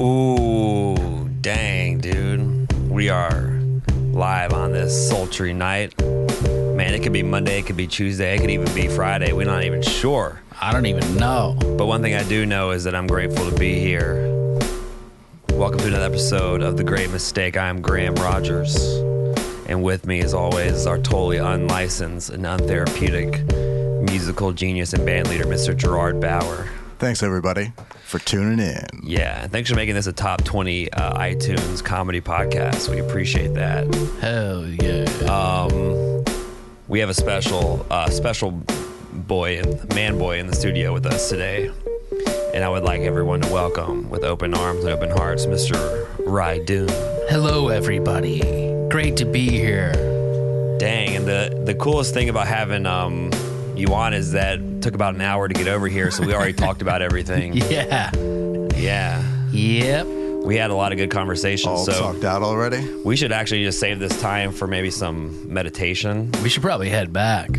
Ooh, dang, dude. We are live on this sultry night. Man, it could be Monday, it could be Tuesday, it could even be Friday. We're not even sure. I don't even know. But one thing I do know is that I'm grateful to be here. Welcome to another episode of The Great Mistake. I'm Graham Rogers. And with me, as always, is our totally unlicensed and untherapeutic musical genius and band leader, Mr. Gerard Bauer. Thanks, everybody, for tuning in. Yeah, and thanks for making this a top 20 iTunes comedy podcast. We appreciate that. Hell yeah. We have a special boy, man boy in the studio with us today. And I would like everyone to welcome, with open arms and open hearts, Mr. Doon. Hello, everybody. Great to be here. Dang, and the coolest thing about having you on is that it took about an hour to get over here, so we already talked about everything. Yeah. Yep. We had a lot of good conversations. All so talked out already? We should actually just save this time for maybe some meditation. We should probably head back.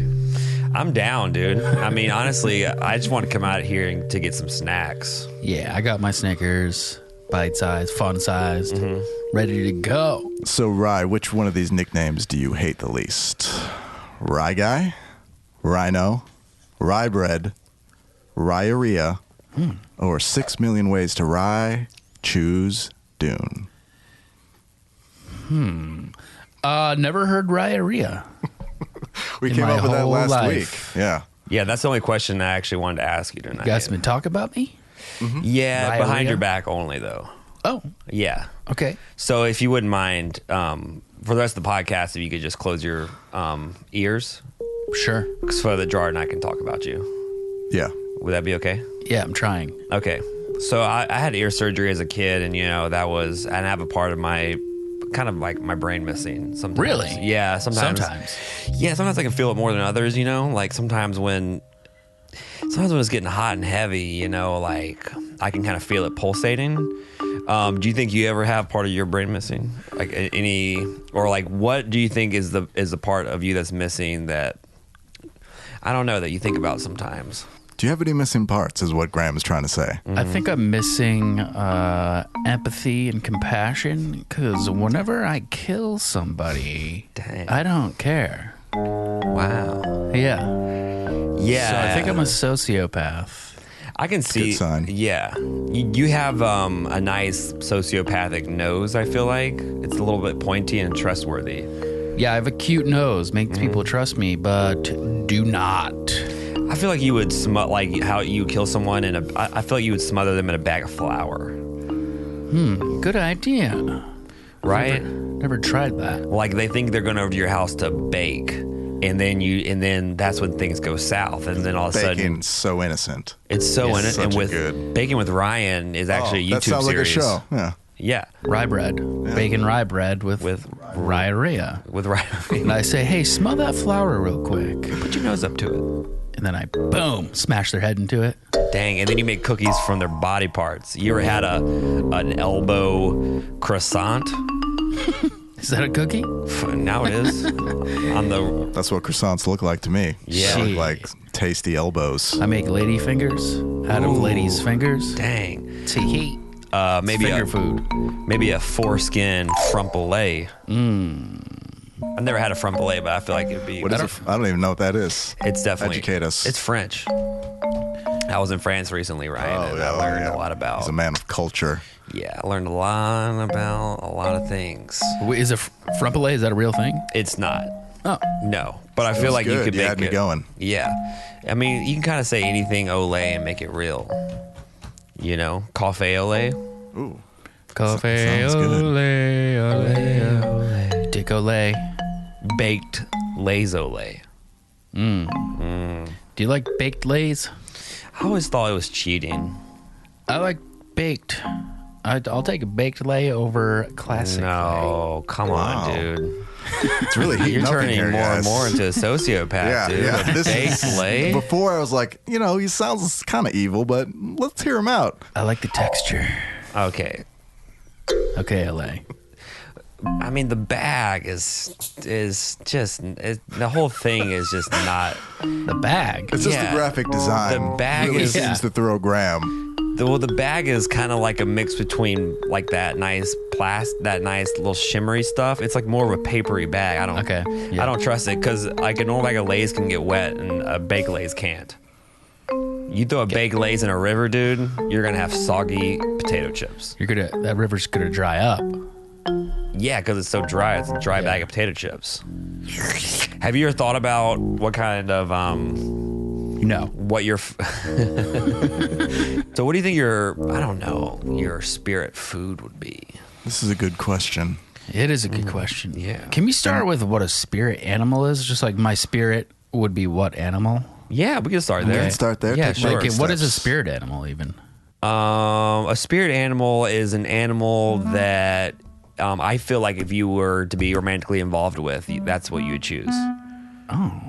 I'm down, dude. I mean, honestly, I just want to come out here to get some snacks. Yeah, I got my Snickers, bite-sized, fun-sized, ready to go. So, Rye, which one of these nicknames do you hate the least? Rye Guy? Rhino? Rye Bread? Ryeria? Or 6 million ways to rye? Choose Doon. Never heard ryeria. We In came my up with that whole last life. week. Yeah. Yeah, that's the only question I actually wanted to ask you tonight. You guys been talking about me? Yeah, Ryeria? behind your back only, though. Oh, Yeah. okay. So if you wouldn't mind, for the rest of the podcast, if you could just close your ears Sure. so that Gerard and I can talk about you. Yeah. Would that be okay? Yeah, I'm trying. Okay. So I had ear surgery as a kid, and, that was, and I have a part of my, kind of like my brain missing sometimes. Really? Yeah, sometimes. Yeah, sometimes I can feel it more than others, like sometimes when it's getting hot and heavy, like I can kind of feel it pulsating. Do you think you ever have part of your brain missing? Like any, or like what do you think is the part of you that's missing that, I don't know, that you think about sometimes? Do you have any missing parts, is what Graham is trying to say. I think I'm missing empathy and compassion because whenever I kill somebody, Dang. I don't care. Wow. Yeah. Yeah. So I think I'm a sociopath. I can see. Good sign. Yeah. You have a nice sociopathic nose, I feel like. It's a little bit pointy and trustworthy. Yeah, I have a cute nose, makes people trust me, but do not. I feel like you would like how you kill someone I feel like you would smother them in a bag of flour. Good idea. Right? Never tried that. Like they think they're going over to your house to bake, and then that's when things go south, and then all of a sudden Bacon's so innocent. it's so It's innocent. such And a with good- Baking with Ryan is actually a that YouTube sounds series. like a show. Yeah. Yeah, Rye bread. Bacon rye bread with ryeria. with Ryan. And I say, hey, smell that flour real quick. Put your nose up to it. And then I, boom, smash their head into it. Dang, and then you make cookies from their body parts. You ever had an elbow croissant? Is that a cookie? Now it is. On the That's what croissants look like to me. Yeah. They look like tasty elbows. I make lady fingers out of ladies' fingers. dang. Tee-hee. Maybe Finger a food. maybe a foreskin frompolet. I've never had a frompolet, but I feel like it'd be. What is it? I don't even know what that is. It's definitely Educate us. It's French. I was in France recently, Ryan, and I learned a lot about. He's a man of culture. Yeah, I learned a lot about a lot of things. Wait, is a frompolet, is that a real thing? It's not. Oh. No, but I feel like you good. could You make had me it. going. Yeah, I mean, you can kind of say anything Olay and make it real. Cafe Olay. Ooh. Coffee, Sounds good. ole. Dick ole. Baked Lays Olay. Do you like baked lays? I always thought it was cheating. I like baked. I'll take a baked lay over classic lay. No, come Wow. on, dude. It's really heating You're up in turning here, more and guys. more into a sociopath, Yeah, dude. yeah. A baked lay? Before I was like, he sounds kind of evil, but let's hear him out. I like the texture. Okay. Okay, LA. I mean, the bag is just the whole thing is just not. The bag. It's just Yeah. the graphic design. The bag really is- seems to throw Graham. the bag is kind of like a mix between like that nice little shimmery stuff. It's like more of a papery bag. I don't trust it because like a normal bag of Lay's can get wet and a baked Lay's can't. You throw a baked Lay's in a river, dude, you're gonna have soggy potato chips. That river's gonna dry up. Yeah, because it's so dry. It's a dry bag of potato chips. Have you ever thought about what kind of No. what your so what do you think your spirit food would be? This is a good question. It is a good question. Yeah. Can we start with what a spirit animal is? Just like my spirit would be what animal? Yeah, we can start We there. can start there. Yeah, Take sure. Like, what is a steps. spirit animal even? A spirit animal is an animal that I feel like if you were to be romantically involved with, that's what you would choose. Oh.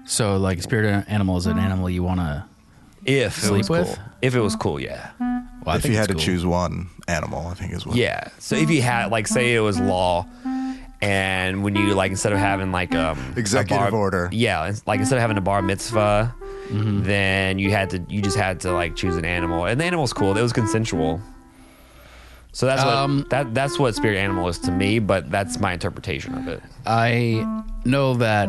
So, like, a spirit animal is an animal you want to If it sleep was with? cool. If it was cool, yeah. Well, I If think you it's had to cool. choose one animal, I think is what. Yeah. So if you had, like, say it was law, and when you, like, instead of having, like, Executive order. Yeah. It's like, instead of having a bar mitzvah, then you just had to, like, choose an animal. And the animal's cool. It was consensual. So that's what spirit animal is to me, but that's my interpretation of it. I know that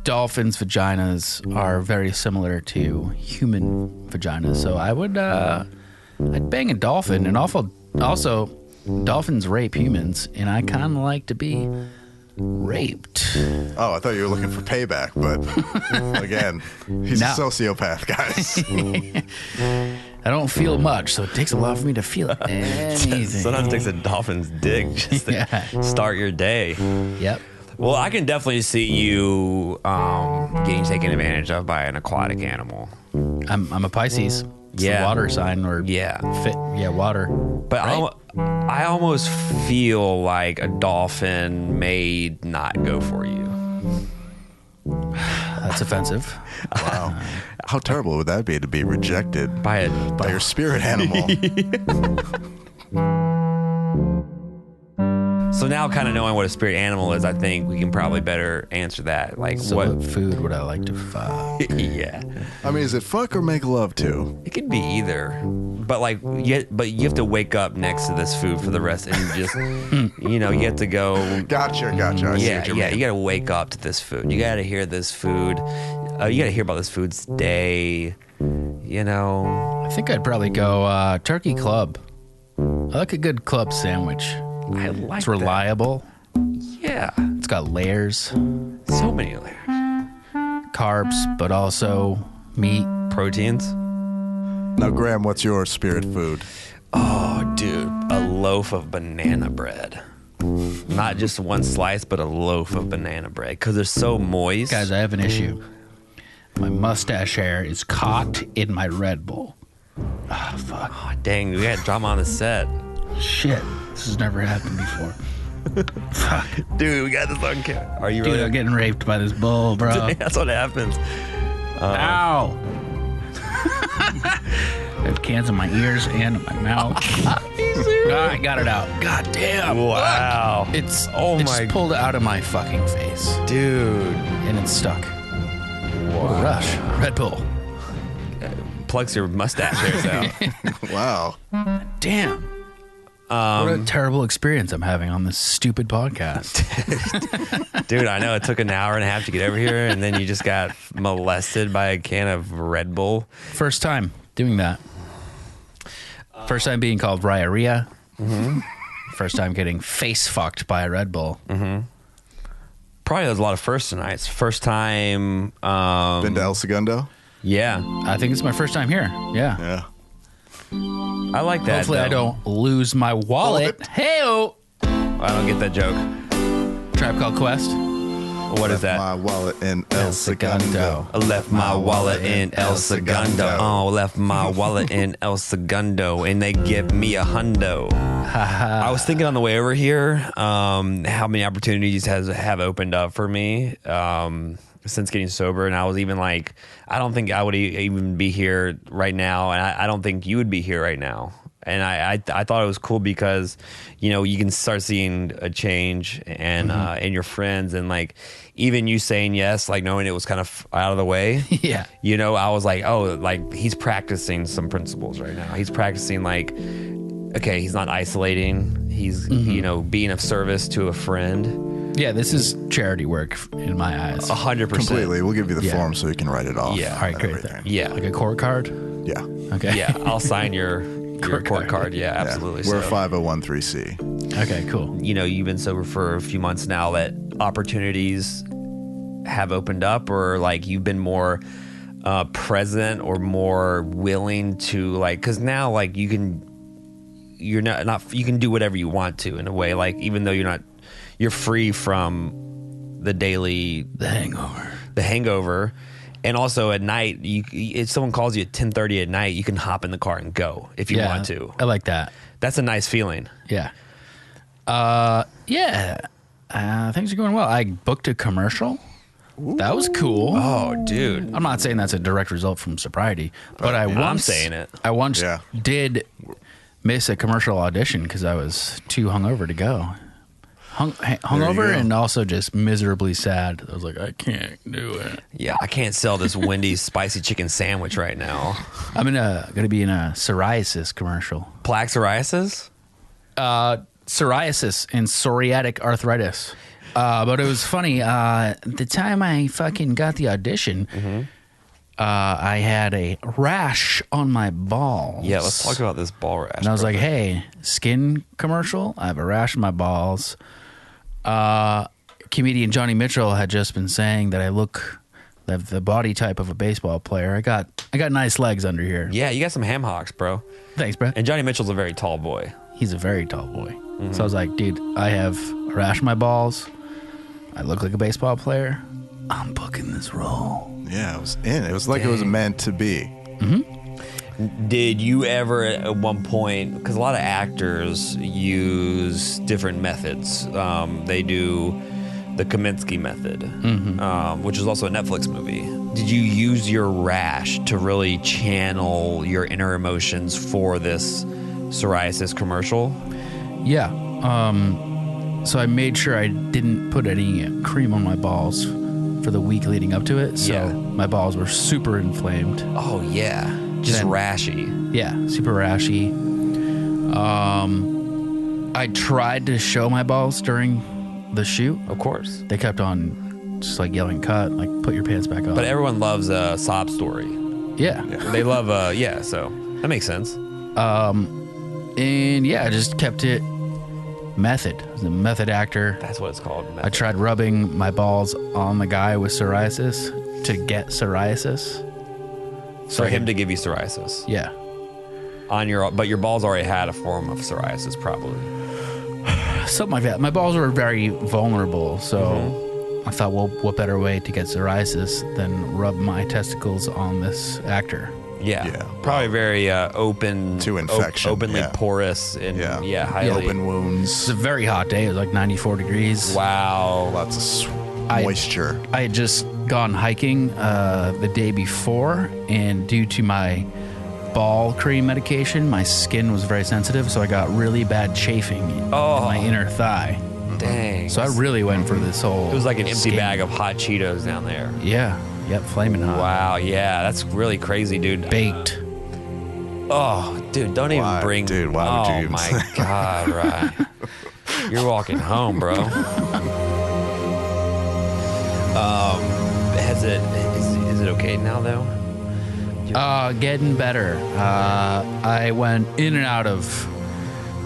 dolphins' vaginas are very similar to human vaginas, so I'd bang a dolphin, and also dolphins rape humans, and I kind of like to be raped. Oh, I thought you were looking for payback, but again, he's No. a sociopath, guys. I don't feel much, so it takes a lot for me to feel anything. Sometimes it takes a dolphin's dick just to start your day. Yep. Well, I can definitely see you getting taken advantage of by an aquatic animal. I'm a Pisces. It's Yeah. a water sign, or water. But Right? I almost feel like a dolphin may not go for you. That's offensive. Wow. How terrible would that be to be rejected By your spirit animal? So now, kind of knowing what a spirit animal is, I think we can probably better answer that. Like, So what food would I like to fuck? Yeah, I mean, is it fuck or make love to? it could be either. But like, you have to wake up next to this food for the rest, and you just, you have to go. Gotcha. I see what you mean. You got to wake up to this food. You got to hear this food. You got to hear about this food's day. I think I'd probably go turkey club. I like a good club sandwich. I like It's reliable. Yeah, It's got layers, so many layers. carbs, but also meat. Proteins. Now, Graham, what's your spirit food? Oh, dude, a loaf of banana bread. Not just one slice, but a loaf of banana bread because they're so moist. Guys, I have an issue. My mustache hair is caught in my Red Bull. Ah, fuck. Oh, dang, we got drama on the set. Shit. This has never happened before. Fuck. Dude, we got this on camera. Are you Dude, really? I'm getting raped by this bull, bro. That's what happens. Ow. I have cans in my ears and in my mouth. I got it out. God damn. Wow. Look. It's Oh it's my- pulled out of my fucking face. Dude. And it's stuck. What a rush. Red Bull. Plucks your mustache hairs out. Wow. Damn. What a terrible experience I'm having on this stupid podcast. Dude, I know it took an hour and a half to get over here, and then you just got molested by a can of Red Bull. First time doing that. First time being called Ryaria. Mm-hmm. First time getting face fucked by a Red Bull. Mm-hmm. Probably there's a lot of firsts tonight. First time. Been to El Segundo? Yeah. I think it's my first time here. Yeah. Yeah. I like that. Hopefully I though. don't lose my wallet. Hey-o! I don't get that joke. Tribe Called Quest. What is that? My wallet in El Segundo. I left my wallet in El Segundo. Oh, left my wallet in El Segundo, and they give me a hundo. I was thinking on the way over here, how many opportunities have opened up for me since getting sober, and I was even like, I don't think I would even be here right now, and I don't think you would be here right now. And I thought it was cool because, you know, you can start seeing a change and in your friends, and like even you saying yes, like knowing it was kind of out of the way. Yeah. You know, I was like, oh, like he's practicing some principles right now. He's practicing like, okay, he's not isolating. He's, you know, being of service to a friend. Yeah, this is charity work in my eyes. 100%. Completely. We'll give you the Yeah. form so you can write it off. Yeah. All right, and great. everything. Yeah. Like a court card? Yeah. Okay. Yeah, I'll sign your Court court card. card. Yeah, absolutely. Yeah. We're So, 501(c). Okay, cool. you know, you've been sober for a few months now, that opportunities have opened up, or like you've been more present or more willing to, like, because now like you can do whatever you want to, in a way, like even though you're free from the daily The hangover. and also at night, if someone calls you at 10:30 at night, you can hop in the car and go if you want to. I like that. That's a nice feeling. Yeah. Things are going well. I booked a commercial. That was cool. Oh, dude. I'm not saying that's a direct result from sobriety, but I'm saying it. I once Yeah. did miss a commercial audition because I was too hungover to go. Hungover go. and also just miserably sad. I was like, I can't do it. Yeah, I can't sell this Wendy's spicy chicken sandwich right now. I'm gonna be in a psoriasis commercial. Plaque psoriasis? Psoriasis and psoriatic arthritis. But it was funny. The time I fucking got the audition, I had a rash on my balls. Yeah, let's talk about this ball rash. And I was like, hey, skin commercial? I have a rash on my balls. Comedian Johnny Mitchell had just been saying that I have the body type of a baseball player. I got nice legs under here. yeah, you got some ham hocks, bro. Thanks, bro. And Johnny Mitchell's a very tall boy. He's a very tall boy. So I was like, dude, I have a rash on my balls. I look like a baseball player. I'm booking this role. Yeah, it was in. It was like it was meant to be. Did you ever at one point, because a lot of actors use different methods. They do the Kaminsky method, which is also a Netflix movie. Did you use your rash to really channel your inner emotions for this psoriasis commercial? Yeah. So I made sure I didn't put any cream on my balls for the week leading up to it. So Yeah. my balls were super inflamed. Oh, yeah. Just Then- rashy. Yeah, super rashy. I tried to show my balls during the shoot. Of course. They kept on just like yelling, cut, like put your pants back on. But everyone loves a sob story. yeah. They love, so that makes sense. And yeah, I just kept it method. I was a method actor. That's what it's called. I tried rubbing my balls on the guy with psoriasis to get psoriasis. For him to give you psoriasis. Yeah. But your balls already had a form of psoriasis, probably. Something like that. My balls were very vulnerable, so I thought, well, what better way to get psoriasis than rub my testicles on this actor? Yeah. Probably very open To infection, openly yeah. porous, and Yeah. highly. Open It's wounds. a very hot day. It was like 94 degrees. Wow. Lots of I- moisture. I had just gone hiking the day before, and due to my ball cream medication, my skin was very sensitive, so I got really bad chafing in my inner thigh. Dang. So I really went for this whole. It was like an empty skin. bag of hot Cheetos down there. Yeah. Yep. Flaming hot. Wow. Yeah, that's really crazy, dude. Baked. Oh, dude, don't even Why? bring. Dude, why would you even my say God, right? You're walking home, bro. Is it okay now though? Getting better. I went in and out of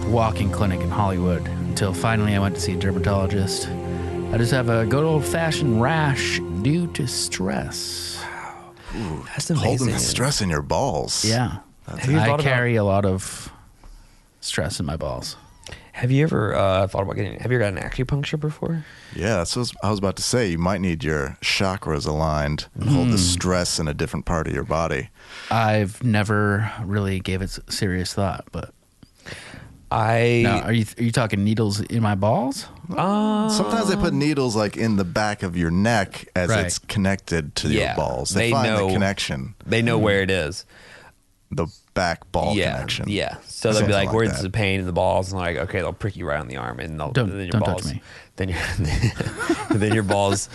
the walking clinic in Hollywood until finally I went to see a dermatologist. I just have a good old-fashioned rash due to stress. That's amazing. Holding the stress in your balls. Yeah. Have you I thought about- carry a lot of stress in my balls. Have you ever thought about getting? Have you ever gotten acupuncture before? Yeah, that's what I was about to say. You might need your chakras aligned and hold the stress in a different part of your body. I've never really gave it serious thought, but I now, are you talking needles in my balls? Sometimes they put needles like in the back of your neck as Right. it's connected to Yeah, your balls. they They find know- the connection. They know where it is. the back ball yeah, connection. Yeah. So they'll be Something like, like where's that. the pain in the balls? And like, okay, they'll prick you right on the arm, and then your Don't balls, touch me. Then your then your balls.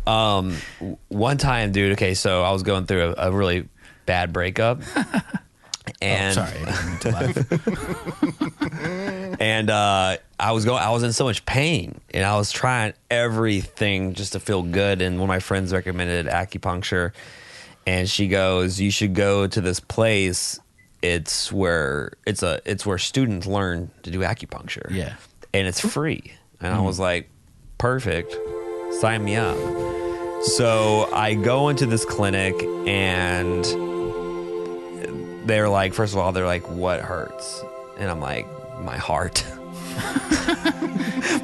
One time, dude. Okay, so I was going through a really bad breakup, and Sorry, I didn't mean to laugh. and I was in so much pain, and I was trying everything just to feel good. And one of my friends recommended acupuncture, and she goes, "You should go to this place. It's where students learn to do acupuncture. Yeah. And it's free." And I was like, "Perfect, sign me up." So I go into this clinic, and they're like, first of all, they're like, "What hurts?" And I'm like, "My heart."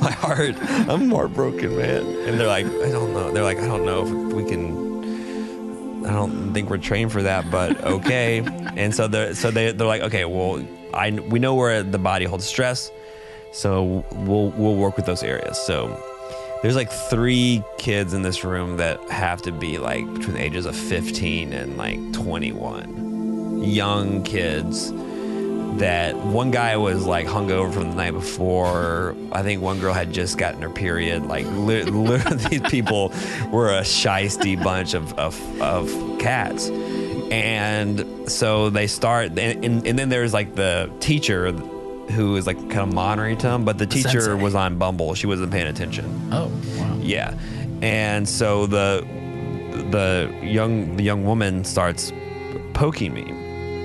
My heart. I'm heartbroken, man. And they're like, "I don't know." They're like, "I don't know if we can. I don't think we're trained for that, but okay." And so they're like, "Okay, well, we know where the body holds stress, so we'll work with those areas." So there's like 3 kids in this room that have to be like between the ages of 15 and like 21, young kids. That one guy was like hungover from the night before. I think one girl had just gotten her period. Like literally, these people were a shiesty bunch of cats. And so they start, and then there's like the teacher who is like kind of monitoring them, but the teacher sensei. was on Bumble. She wasn't paying attention. Oh, wow. Yeah, and so the young woman starts poking me.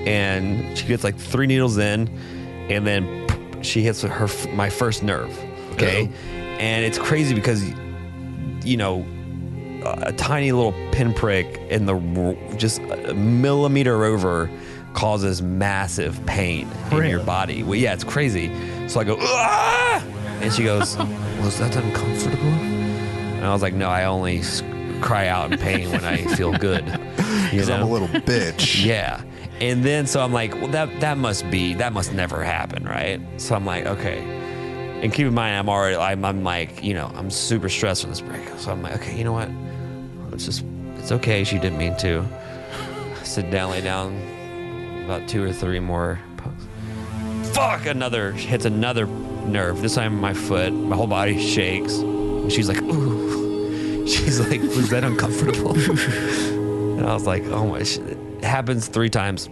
And she gets like 3 needles in, and then she hits my first nerve. Okay. Uh-oh. And it's crazy because, you know, a tiny little pinprick in just a millimeter over causes massive pain in your body. Well, yeah, it's crazy. So I go, "Ah!" And she goes, "Was that uncomfortable?" And I was like, "No, I only cry out in pain when I feel good." Because I'm a little bitch. Yeah. And then, so I'm like, well, that must never happen, right? So I'm like, okay. And keep in mind, I'm like, you know, I'm super stressed from this break. So I'm like, okay, you know what? It's okay. She didn't mean to. Sit down, lay down, about 2 or 3 more pokes. Fuck! Hits another nerve. This time my foot, my whole body shakes. And she's like, ooh. She's like, was that uncomfortable? And I was like, oh my shit. It happens 3 times.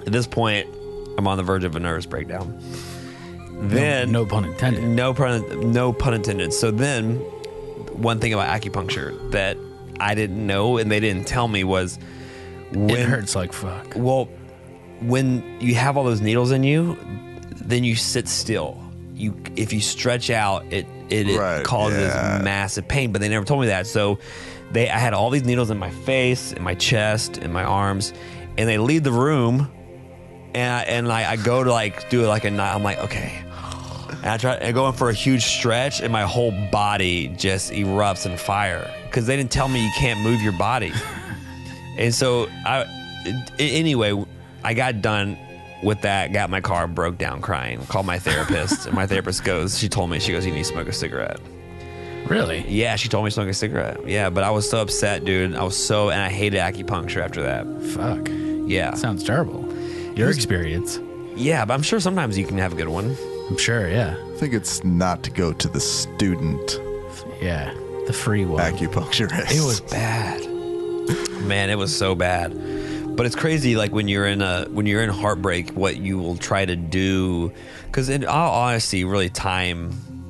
At this point, I'm on the verge of a nervous breakdown. Then No pun intended. No pun intended. So then, one thing about acupuncture that I didn't know and they didn't tell me was when It hurts like fuck. Well, when you have all those needles in you, then you sit still. If you stretch out, it Right, causes yeah. massive pain. But they never told me that. So I had all these needles in my face, in my chest, in my arms, and they leave the room, and I go to like do like I'm like, okay. And I go in for a huge stretch, and my whole body just erupts in fire because they didn't tell me you can't move your body. And so anyway, I got done with that, got in my car, broke down crying, called my therapist, and my therapist she told me, you need to smoke a cigarette. Really? Yeah, she told me to smoke a cigarette. Yeah, but I was so upset, dude. And I hated acupuncture after that. Fuck. Yeah. Sounds terrible. Your experience. Yeah, but I'm sure sometimes you can have a good one. I'm sure, yeah. I think it's not to go to the student Yeah. The free one. acupuncturist. It was bad. Man, it was so bad. But it's crazy, like when you're in heartbreak, what you will try to do. Because in all honesty, really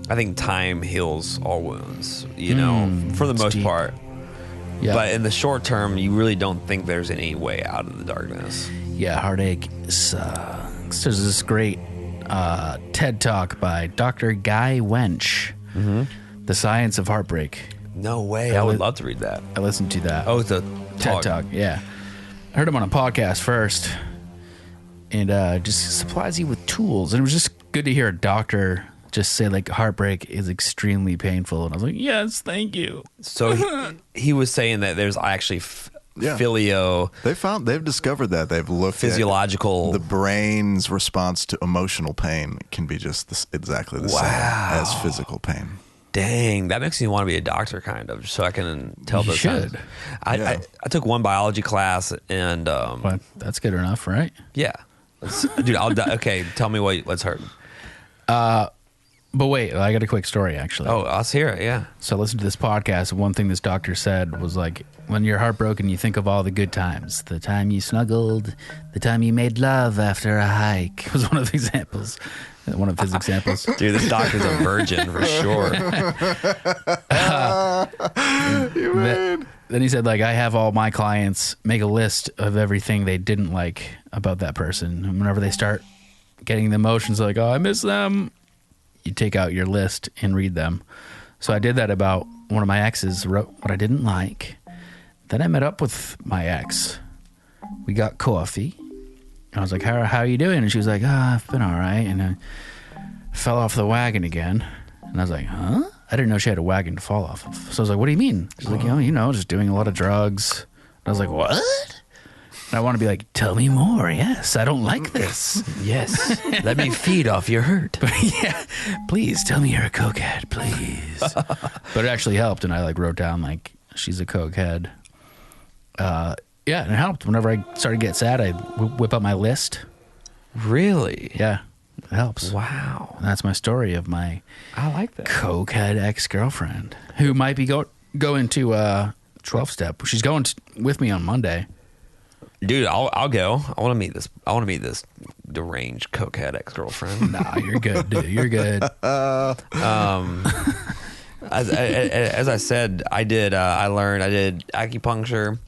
I think time heals all wounds, you know, for the most deep. part. Yeah. But in the short term, you really don't think there's any way out of the darkness. Yeah, heartache sucks. There's this great TED Talk by Dr. Guy Wench, The Science of Heartbreak. No way. I would love to read that. I listened to that. Oh, it's a TED Talk, yeah. I heard him on a podcast first, and just supplies you with tools. And it was just good to hear a doctor just say, like, heartbreak is extremely painful. And I was like, yes, thank you. So he was saying that there's actually They've discovered that. They've looked physiological. at the brain's response to emotional pain can be just exactly the same as physical pain. Dang, that makes me want to be a doctor, kind of, so I can tell You those. should. I took one biology class, and But that's good enough, right? yeah, dude, I'll die. Okay, tell me what's hurting. But wait, I got a quick story, actually. Oh, let's hear it. Yeah. So I listened to this podcast. One thing this doctor said was like, when you're heartbroken, you think of all the good times. The time you snuggled, the time you made love after a hike was one of the examples. One of his examples. Dude, this doctor's a virgin for sure. Then he said, like, I have all my clients make a list of everything they didn't like about that person. And whenever they start getting the emotions like, oh, I miss them, you take out your list and read them. So I did that about one of my exes, wrote what I didn't like. Then I met up with my ex. We got coffee. I was like, how are you doing? And she was like, I've been all right. And I fell off the wagon again. And I was like, huh? I didn't know she had a wagon to fall off of. So I was like, what do you mean? She's like, just doing a lot of drugs. And I was like, what? And I want to be like, tell me more. Yes, I don't like this. Yes, let me feed off your hurt. But yeah, please tell me you're a cokehead, please. But it actually helped. And I like wrote down like, she's a cokehead. Yeah, and it helped. Whenever I started to get sad, I whip up my list. Really? Yeah, it helps. Wow. And that's my story of my I like that. cokehead ex-girlfriend who might be going to 12-step. She's going with me on Monday. Dude, I'll go. I want to meet this deranged cokehead ex-girlfriend. Nah, you're good, dude. You're good. As I said, I did acupuncture.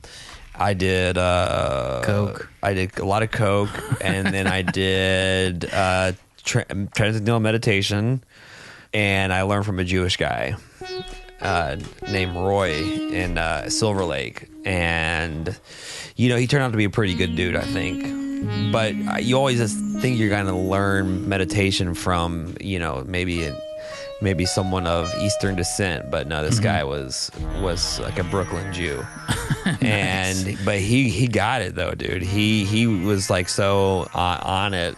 I did Coke. I did a lot of coke, and then I did transcendental meditation, and I learned from a Jewish guy named Roy in Silver Lake, and he turned out to be a pretty good dude, I think. But you always just think you're going to learn meditation from maybe someone of Eastern descent, but no, this guy was like a Brooklyn Jew. But he got it though, dude. He was like so on it,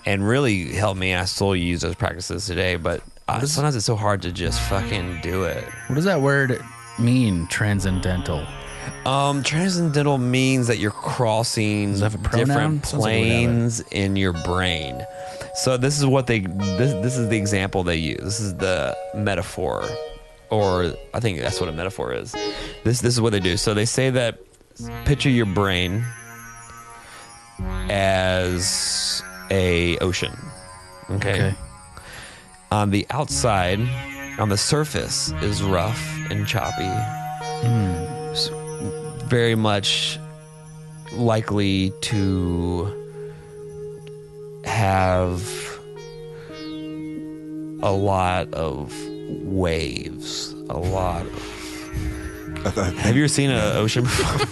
and really helped me. And I still use those practices today, but sometimes it's so hard to just fucking do it. What does that word mean, transcendental? Transcendental means that you're crossing Does that have a pronoun? different Sounds like planes in your brain. So this is what this is the example they use. This is the metaphor, or I think that's what a metaphor is. This is what they do. So they say that picture your brain as a ocean. Okay. On the outside, on the surface is rough and choppy. Very much likely to have a lot of waves, have you ever seen an ocean before?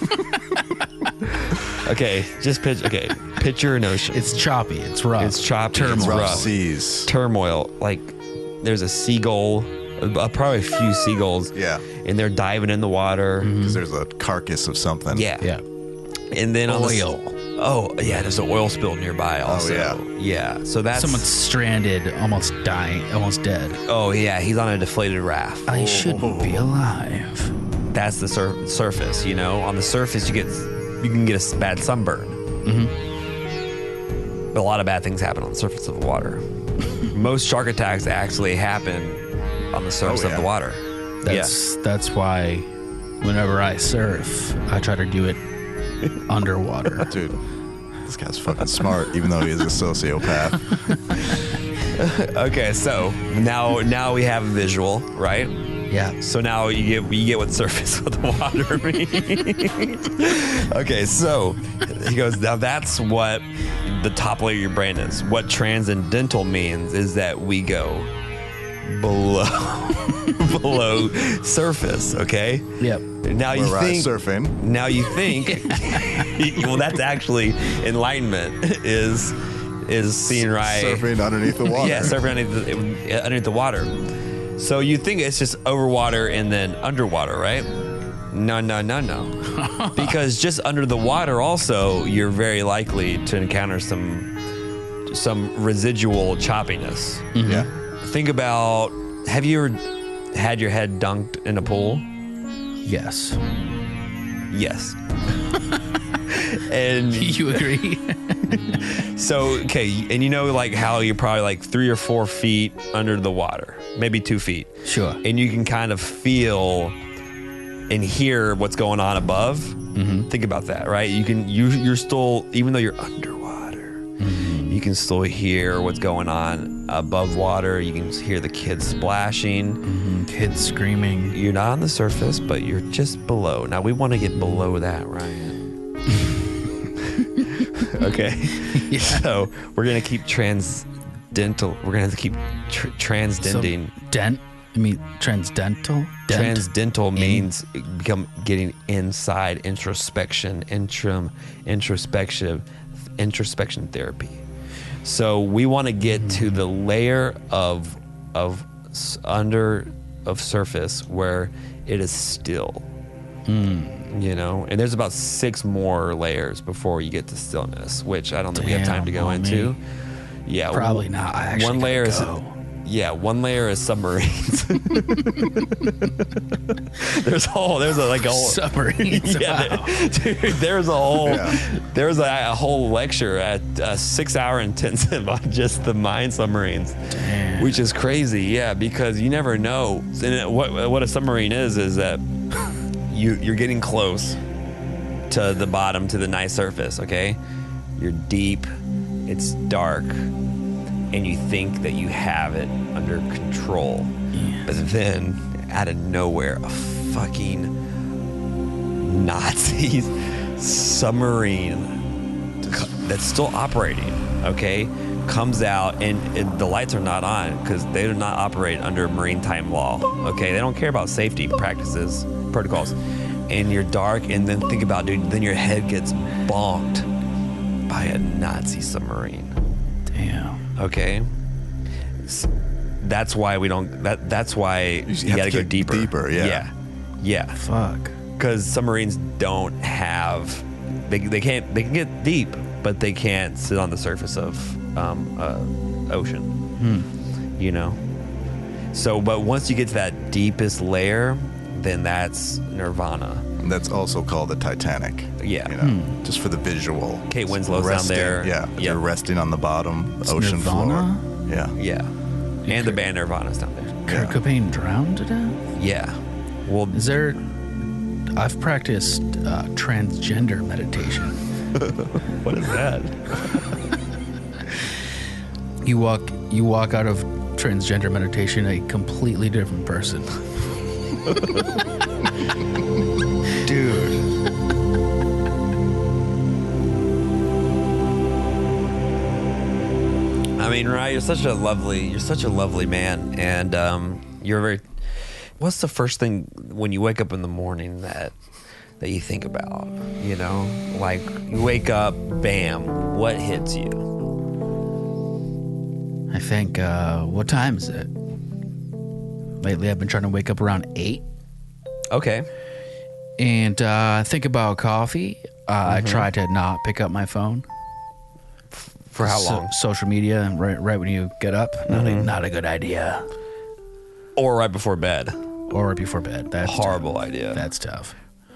Okay, picture an ocean. It's choppy. It's rough. It's choppy. Turmoil. It's Rough rough. seas. Turmoil. Like there's a seagull, probably a few seagulls. Yeah. And they're diving in the water. Because there's a carcass of something. Yeah. Yeah. And then Oil. There's an oil spill nearby also. Yeah. So that's Someone's stranded, almost dying, almost dead. Oh yeah, he's on a deflated raft. I shouldn't be alive. That's the surface, On the surface, you can get a bad sunburn. But a lot of bad things happen on the surface of the water. Most shark attacks actually happen on the surface of the water. That's why whenever I surf, I try to do it underwater. Dude, this guy's fucking smart, even though he is a sociopath. Okay, so now we have a visual, right? Yeah. So now you get what surface of the water means. Okay, so he goes, now that's what the top layer of your brain is. What transcendental means is that we go below surface, okay? Yep. Now you We're think surfing. Now you think well, that's actually enlightenment is seeing right. Surfing underneath the water. Yeah, surfing underneath the water. So you think it's just over water and then underwater, right? No. Because just under the water also, you're very likely to encounter some residual choppiness. Yeah. Think about, have you had your head dunked in a pool? Yes. Yes. And You agree? so, okay, and you know, like how you're probably like 3 or 4 feet under the water, maybe 2 feet. Sure. And you can kind of feel and hear what's going on above. Mm-hmm. Think about that, right? You're still, even though you're underwater, you can still hear what's going on above water. You can hear the kids splashing, kids screaming. You're not on the surface, but you're just below. Now we want to get below that, Ryan. Okay. Yeah. So we're gonna keep transdental. We're gonna have to keep transdending. I mean transdental. Transdental means getting inside introspection therapy. So we want to get to the layer of surface where it is still. You know, and there's about 6 more layers before you get to stillness, which I don't think we have time to go into. Yeah, probably not. I actually one layer is go. one layer is submarines. there's a whole submarines. Yeah, Wow. dude, there's a whole lecture at 6-hour intensive on just the mine submarines. Damn. Which is crazy. Yeah, because you never know. And what a submarine is that you're getting close to the bottom, to the nice surface, okay? You're deep, it's dark, and you think that you have it under control. Yeah. But then, out of nowhere, a fucking Nazi submarine that's still operating, okay, comes out, and the lights are not on because they do not operate under maritime law, okay? They don't care about safety practices, protocols. And you're dark, and then think about, dude, then your head gets bonked by a Nazi submarine. Damn. Okay? That's why we don't, that's why you gotta go deeper. Deeper, yeah. Yeah. Fuck. Because submarines don't have, they can get deep, but they can't sit on the surface of ocean. You know? So, but once you get to that deepest layer, then that's nirvana. That's also called the Titanic. Yeah. You know, just for the visual. Kate Winslow's down there. Yeah. Yep. They're resting on the bottom, It's ocean Nirvana? floor. Yeah. Yeah. And the band Nirvana's down there. Kurt Cobain drowned to death? Yeah. Well, Is there... I've practiced transgender meditation. what is that? You walk out of transgender meditation a completely different person. Dude. I mean, Ryan, you're such a lovely man, and you're very. What's the first thing when you wake up in the morning that you think about? You know, like you wake up, bam, what hits you? I think, what time is it? Lately, I've been trying to wake up around 8. Okay. And think about coffee. I try to not pick up my phone. For how long? Social media, right when you get up. Not a good idea. Or right before bed. Or right before bed. That's Horrible tough. idea. That's tough.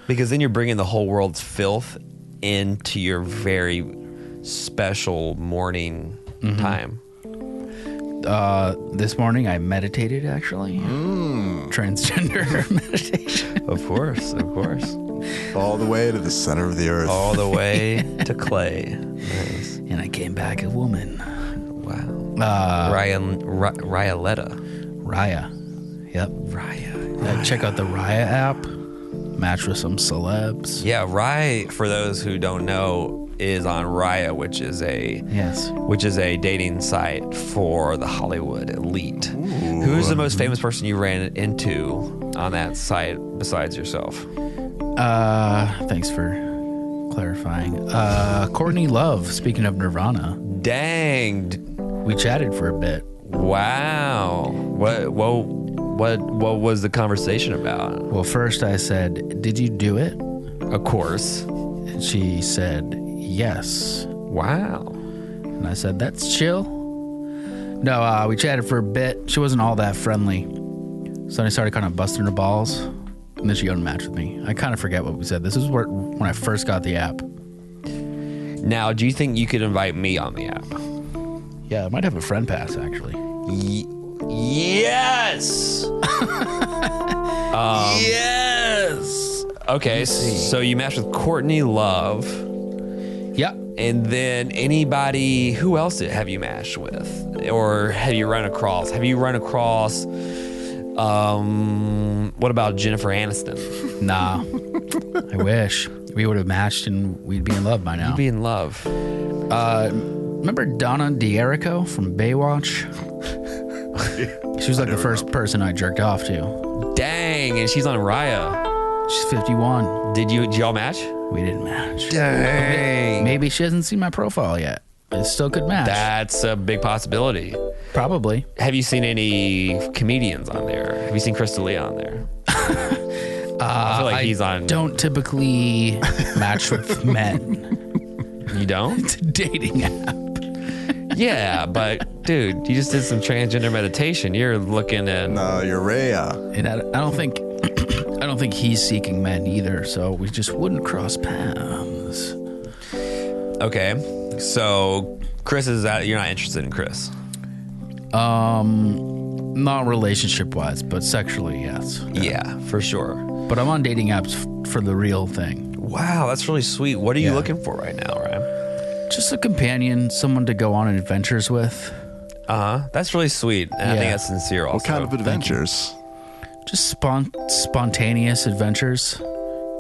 Because then you're bringing the whole world's filth into your very special morning time. This morning I meditated, actually. Transgender meditation. Of course. All the way to the center of the earth. All the way to clay. Nice. And I came back a woman. Wow. Ryaletta. Raya. Yep. Raya. Check out the Raya app. Match with some celebs. Yeah, Raya, for those who don't know, is on Raya, which is a dating site for the Hollywood elite. Ooh. Who's the most famous person you ran into on that site besides yourself? Thanks for clarifying. Courtney Love, speaking of Nirvana. Dang. We chatted for a bit. Wow. What was the conversation about? Well, first I said, "Did you do it?" Of course. And she said, "Yes." Wow. And I said, "That's chill." No, we chatted for a bit. She wasn't all that friendly. So then I started kind of busting her balls, and then she got a match with me. I kind of forget what we said. This is when I first got the app. Now, do you think you could invite me on the app? Yeah, I might have a friend pass, actually. Yes! Yes! Okay, so you matched with Courtney Love. Yeah. And then anybody, who else have you matched with? Or have you run across? Have you run across, what about Jennifer Aniston? Nah. I wish. We would have matched and we'd be in love by now. You'd be in love. Remember Donna D'Erico from Baywatch? She was like the first person I jerked off to. Dang, and she's on Raya. She's 51. Did y'all match? We didn't match. Dang. Maybe she hasn't seen my profile yet. It still could match. That's a big possibility. Probably. Have you seen any comedians on there? Have you seen Chris D'Elia on there? I feel like he's on. Don't typically match with men. You don't? It's a dating app. Yeah, but dude, you just did some transgender meditation. You're looking at. No, you're Rhea. And I don't think he's seeking men either, so we just wouldn't cross paths. Okay, so Chris is that you're not interested in Chris? Not relationship wise, but sexually, yes. Yeah, for sure. But I'm on dating apps for the real thing. Wow, that's really sweet. What are you Yeah. looking for right now, Ryan? Just a companion, someone to go on adventures with. That's really sweet, and I think Yeah. that's sincere. Also, What kind of adventures? Just spontaneous adventures,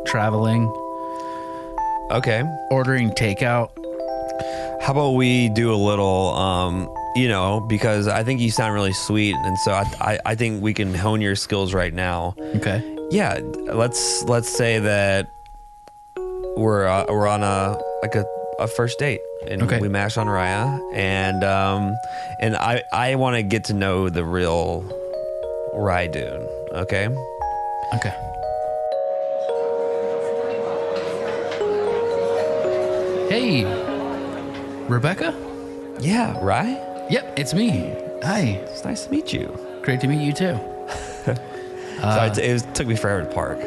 traveling, Okay. ordering takeout. How about we do a little, because I think you sound really sweet, and so I think we can hone your skills right now. Okay. Yeah, let's say that we're on a first date, and Okay. we matched on Raya, and I want to get to know the real Doon. Okay. Okay. Hey, Rebecca? Yeah, Rye. Yep, it's me. Hi. It's nice to meet you. Great to meet you too. It took me forever to park.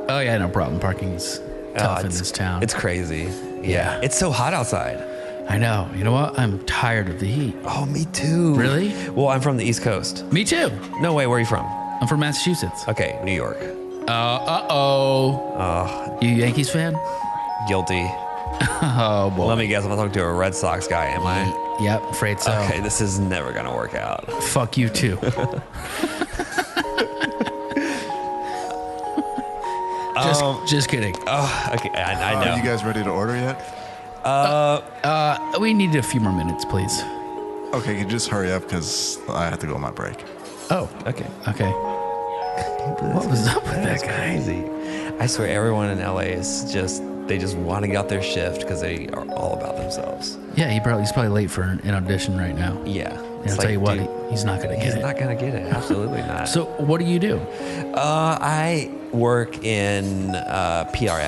Oh yeah, no problem. Parking's tough in this town. It's crazy. Yeah. It's so hot outside. I know. You know what? I'm tired of the heat. Oh, me too. Really? Well, I'm from the East Coast. Me too. No way. Where are you from? I'm from Massachusetts. Okay, New York. Uh-oh. You Yankees fan? Guilty. Oh, boy. Let me guess. I'm talking to a Red Sox guy. Am I? Yep, afraid so. Okay, this is never gonna work out. Fuck you too. Just kidding. Oh, okay. I know. Are you guys ready to order yet? We need a few more minutes, please. Okay, can you just hurry up because I have to go on my break. Oh, Okay. okay. What was up with that guy? Crazy. I swear, everyone in LA is they just want to get out their shift because they are all about themselves. Yeah, he's probably late for an audition right now. Yeah. And I'll tell you what, he's not going to get he's it. not gonna get it. Absolutely not. So, what do you do? I work in PR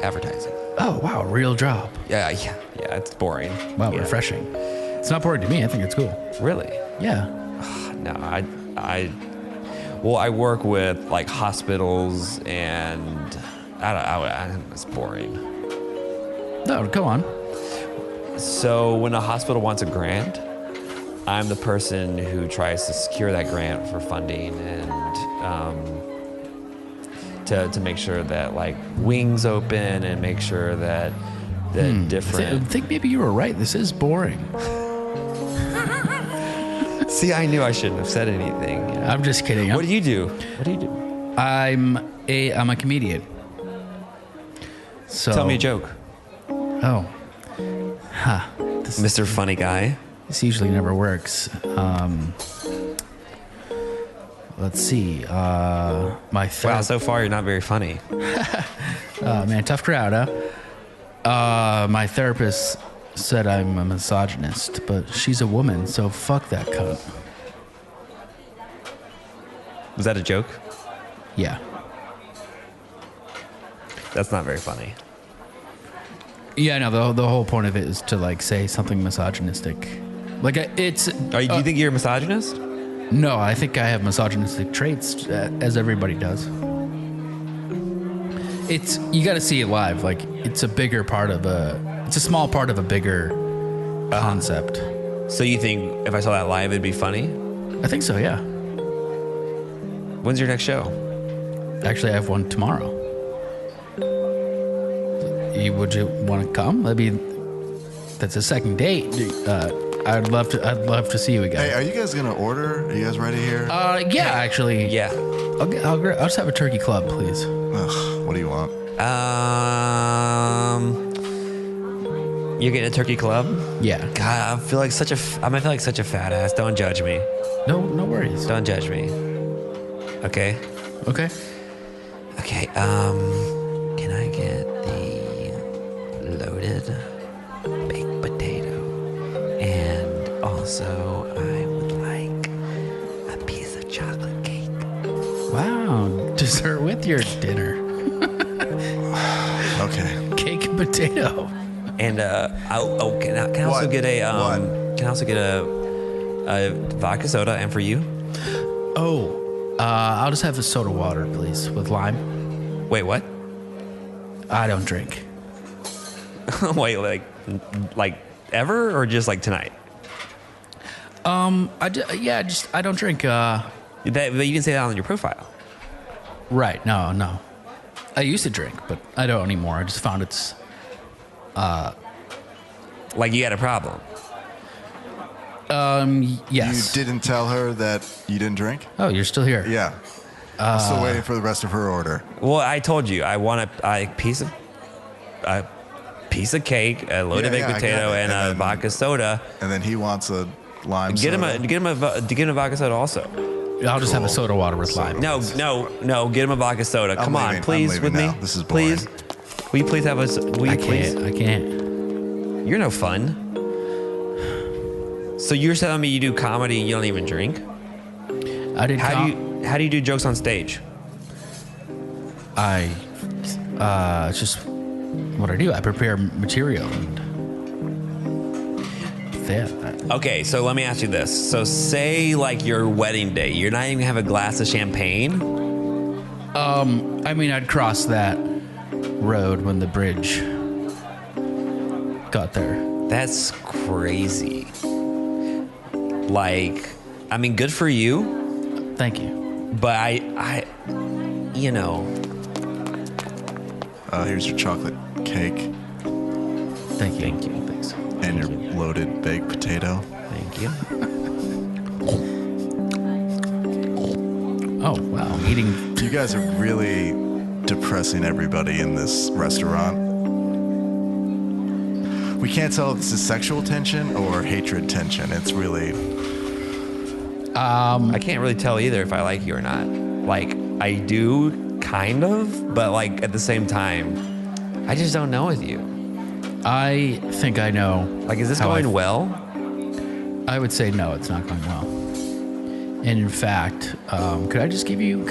advertising. Oh, wow, real job. Yeah. It's boring. Wow, Yeah. refreshing. It's not boring to me. I think it's cool. Really? Yeah. No, I work with like hospitals and it's boring. No, go on. So when a hospital wants a grant, I'm the person who tries to secure that grant for funding and to make sure that like wings open and make sure that different. I think maybe you were right. This is boring. See, I knew I shouldn't have said anything. You know? I'm just kidding. What do you do? I'm a comedian. So Tell me a joke, Oh, Mr. Funny Guy. this usually never works. Let's see. My Wow, therapist. so far you're not very funny. Man, tough crowd, huh? My therapist said I'm a misogynist, but she's a woman, so fuck that cunt. Was that a joke? Yeah. That's not very funny. Yeah, no, the whole point of it is to like say something misogynistic. Like it's Do you think you're a misogynist? No, I think I have misogynistic traits, as everybody does. You got to see it live. Like, it's a small part of a bigger concept. So you think if I saw that live, it'd be funny? I think so, yeah. When's your next show? Actually, I have one tomorrow. Would you want to come? That's a second date. I'd love to see you again. Hey, are you guys gonna order? Are you guys ready here? Yeah, actually. Yeah. I'll just have a turkey club, please. Ugh, what do you want? You're getting a turkey club? Yeah. God, I feel like such a fat ass. Don't judge me. No worries. Don't judge me. Okay. Okay. Okay. Can I get the loaded baked potato? And also, I would like a piece of chocolate cake. Wow, dessert with your dinner. Okay. Cake and potato. And can I also get a can I also get a vodka soda? And for you? I'll just have a soda water, please, with lime. Wait, what? I don't drink. Wait, like ever or just like tonight? I don't drink. But you didn't say that on your profile. Right? No. I used to drink, but I don't anymore. I just found it's. Like you had a problem. Yes. You didn't tell her that you didn't drink? Oh, you're still here. Yeah. I'm still waiting for the rest of her order. Well, I told you I want a piece of cake, a loaded baked potato, and a vodka soda. And then he wants a lime Get soda. him a vodka soda also. I'll just have a soda water with lime. No. Get him a vodka soda. Come on, please, with me. Now. This is boring. Please. Will you please have a? Will you please? I can't. You're no fun. So you're telling me you do comedy and you don't even drink? I did. How do you do jokes on stage? It's just what I do. I prepare material and Okay, so let me ask you this. So say like your wedding day, you're not even gonna have a glass of champagne? I mean, I'd cross that road when the bridge got there. That's crazy. Like, I mean, good for you. Thank you. But I you know. Here's your chocolate cake. Thank you. Thank you. Thanks. And your loaded baked potato. Thank you. Oh, wow. Eating. You guys are really depressing everybody in this restaurant. We can't tell if this is sexual tension or hatred tension. It's really... I can't really tell either if I like you or not. Like, I do, kind of, but like at the same time, I just don't know with you. I think I know. Like, is this going well? I would say no, it's not going well. And in fact, could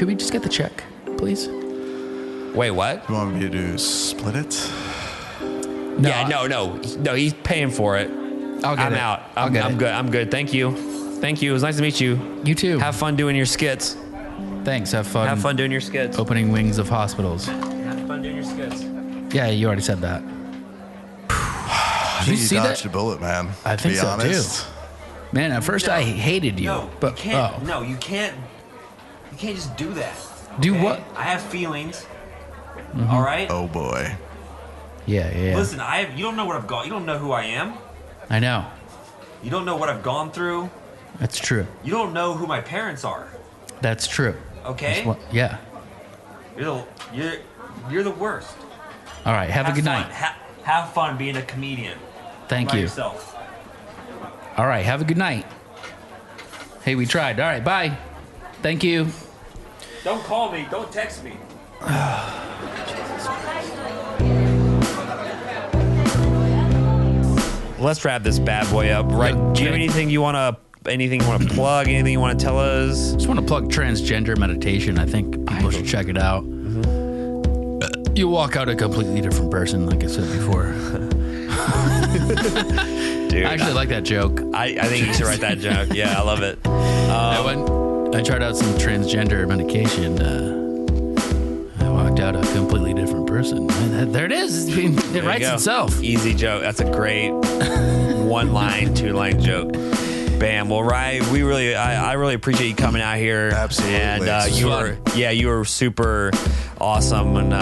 we just get the check, please? Wait, what? You want me to split it? No, Yeah, no, he's paying for it. I'll get I'm it. out. I'll get I'm it. good. I'm good. Thank you. Thank you. It was nice to meet you. You too. Have fun doing your skits. Thanks. Have fun. Have fun doing your skits. Opening wings of hospitals. Have fun doing your skits. Yeah, you already said that. I think you see dodged that? a bullet, man. I think to be so, honest. too. Man, at first I hated you. No, but you can't. oh. No, you can't. You can't just do that. Do okay? what? I have feelings. All right. Oh, boy. Yeah. Listen, you don't know what I've gone. You don't know who I am. I know. You don't know what I've gone through. That's true. You don't know who my parents are. That's true. Okay. Yeah. You're the worst. All right. Have a good fun. night. Have fun being a comedian. Thank By you. Yourself. All right. Have a good night. Hey, we tried. All right. Bye. Thank you. Don't call me. Don't text me. Let's wrap this bad boy up. Right? Yeah, Do you have okay. anything you want to plug? Anything you want to tell us? Just want to plug transgender meditation. I think people should check it out. You walk out a completely different person, like I said before. Dude, I actually like that joke. I think you should write that joke. Yeah, I love it. I tried out some transgender medication. I walked out a completely different person. There it is. It writes itself. Easy joke. That's a great 1-line, 2-line joke. Bam. Well, Rye, I really appreciate you coming out here. Absolutely. And you were super awesome, and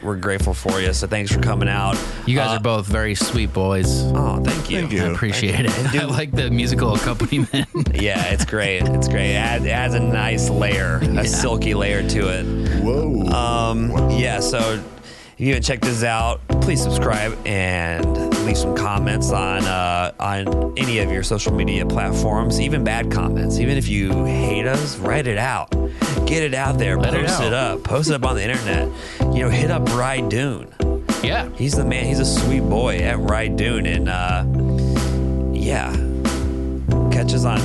we're grateful for you. So thanks for coming out. You guys are both very sweet boys. Oh, thank you. Thank you. I appreciate it. I like the musical accompaniment. Yeah, it's great. It's great. It adds a nice layer, a silky layer to it. Whoa. Yeah, so if you haven't checked this out, please subscribe and leave some comments on any of your social media platforms, even bad comments. Even if you hate us, write it out. Get it out there. Post it up. Post it up on the internet. Hit up Rye Doon. Yeah. He's the man. He's a sweet boy at Rye Doon. And, catch us on...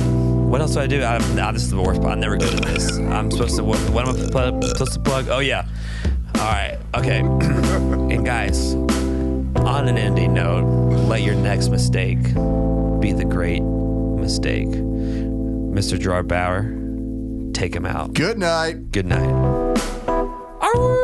What else do I do? This is the worst part. I'm never good at this. I'm supposed to... What am I supposed to plug? Oh, yeah. All right. Okay. And guys, on an ending note, let your next mistake be the great mistake. Mr. Gerard Bauer, take him out. Good night. Good night. Arr!